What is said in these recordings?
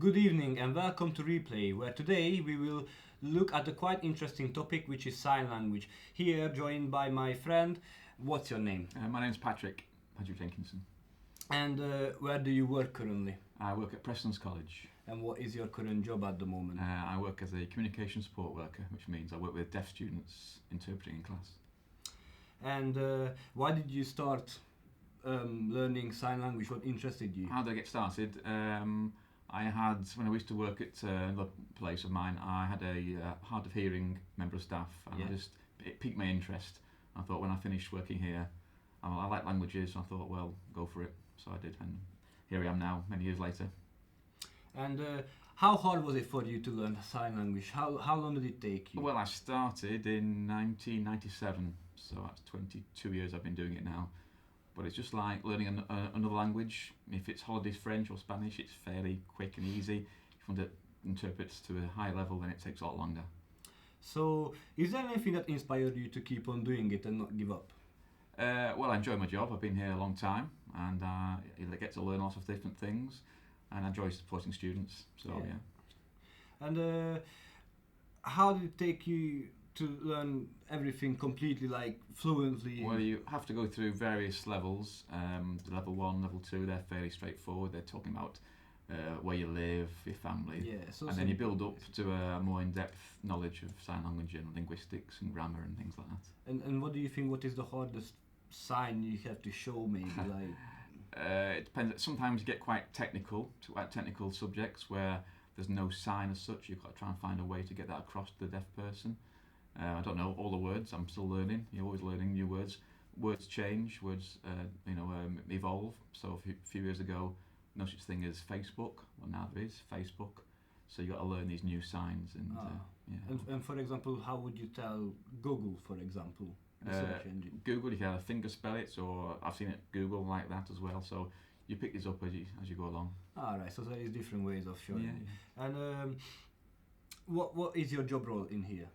Good evening and welcome to Replay, where today we will look at a quite interesting topic, which is sign language. Here, joined by my friend. What's your name? My name's Patrick Jenkinson. And where do you work currently? I work at Preston's College. And what is your current job at the moment? I work as a communication support worker, which means I work with deaf students interpreting in class. And why did you start learning sign language? What interested you? How did I get started? When I used to work at another place of mine, I had a hard of hearing member of staff, and it piqued my interest. I thought when I finished working here, I like languages, so I thought, well, go for it. So I did, and here I am now, many years later. And how hard was it for you to learn sign language? How long did it take you? Well, I started in 1997, so that's 22 years I've been doing it now. But it's just like learning another language. If it's holidays French or Spanish, it's fairly quick and easy. If you want to interpret to a high level, then it takes a lot longer. So, is there anything that inspired you to keep on doing it and not give up? Well, I enjoy my job. I've been here a long time, and I get to learn lots of different things, and I enjoy supporting students. So yeah. And how did it take you to learn everything completely, like fluently? Well, you have to go through various levels. Level 1, level 2, they're fairly straightforward. They're talking about where you live, your family, and then you build up to a more in-depth knowledge of sign language and linguistics and grammar and things like that. And what do you think? What is the hardest sign you have to show? Maybe like. It depends. Sometimes you get quite technical subjects where there's no sign as such. You've got to try and find a way to get that across to the deaf person. I don't know all the words. I'm still learning. You're always learning new words. Words change. Words, evolve. So a few years ago, no such thing as Facebook. Well, now there is Facebook. So you got to learn these new signs And for example, how would you tell Google, for example, the search engine? Google, you can either finger spell it, or I've seen it Google like that as well. So you pick these up as you go along. Right. So there is different ways of showing. Yeah. And what is your job role in here?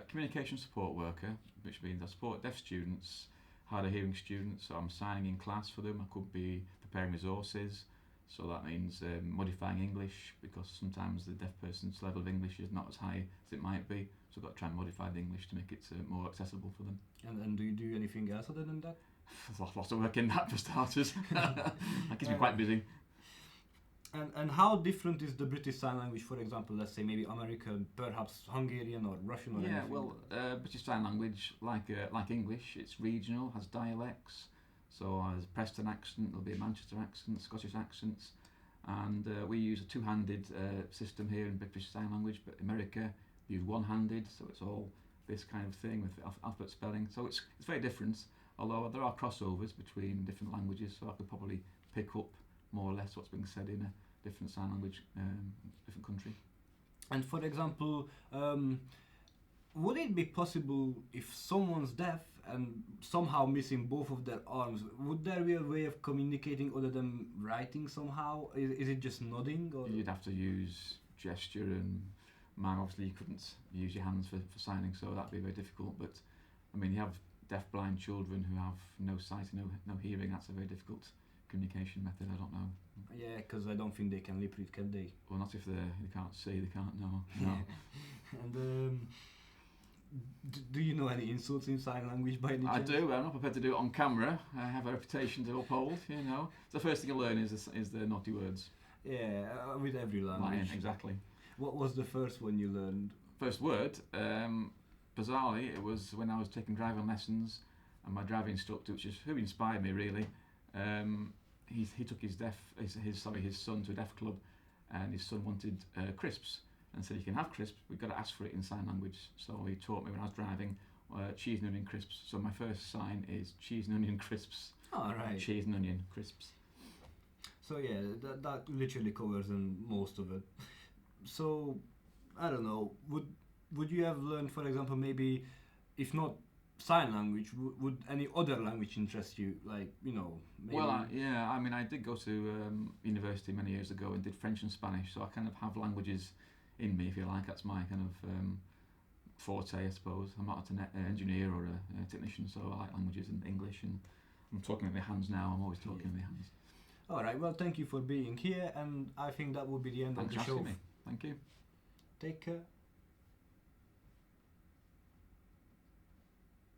Communication support worker, which means I support deaf students, hard of hearing students. So I'm signing in class for them. I could be preparing resources. So that means modifying English, because sometimes the deaf person's level of English is not as high as it might be. So I've got to try and modify the English to make it more accessible for them. And do you do anything else other than that? There's lots of work in that for starters. That keeps me quite busy. And how different is the British Sign Language, for example, let's say maybe American, perhaps Hungarian or Russian or anything? Yeah, well, British Sign Language, like English, it's regional, has dialects. So there's a Preston accent, there'll be a Manchester accent, Scottish accents, and we use a two-handed system here in British Sign Language, but America use one-handed, so it's all this kind of thing with alphabet spelling. So it's very different, although there are crossovers between different languages, so I could probably pick up more or less what's being said in a different sign language, different country. And for example, would it be possible if someone's deaf and somehow missing both of their arms, would there be a way of communicating other than writing somehow? Is it just nodding? Or? You'd have to use gesture, and obviously you couldn't use your hands for signing, so that'd be very difficult. But I mean, you have deaf-blind children who have no sight and no hearing. That's a very difficult communication method. I don't know. Yeah, because I don't think they can lip read, can they? Well, not if they can't see, they can't know. No. And do you know any insults in sign language by any chance? I do. I'm not prepared to do it on camera. I have a reputation to uphold. So the first thing you learn is the naughty words. Yeah, with every language. Exactly. What was the first one you learned? First word, bizarrely, it was when I was taking driving lessons, and my driving instructor, which is who inspired me really, he took his son to a deaf club, and his son wanted crisps, and said, you can have crisps, we've got to ask for it in sign language. So he taught me when I was driving cheese and onion crisps. So my first sign is cheese and onion crisps. Right. Cheese and onion crisps. So yeah, that literally covers most of it. So I don't know, would you have learned, for example, maybe if not sign language, would any other language interest you? Like, maybe... Well, I did go to university many years ago and did French and Spanish, so I kind of have languages in me, if you like. That's my kind of forte, I suppose. I'm not an engineer or a technician, so I like languages and English, and I'm talking with my hands now. I'm always talking with my hands. All right. Well, thank you for being here, and I think that will be the end Thanks of for the show. asking me. Thank you. Take care.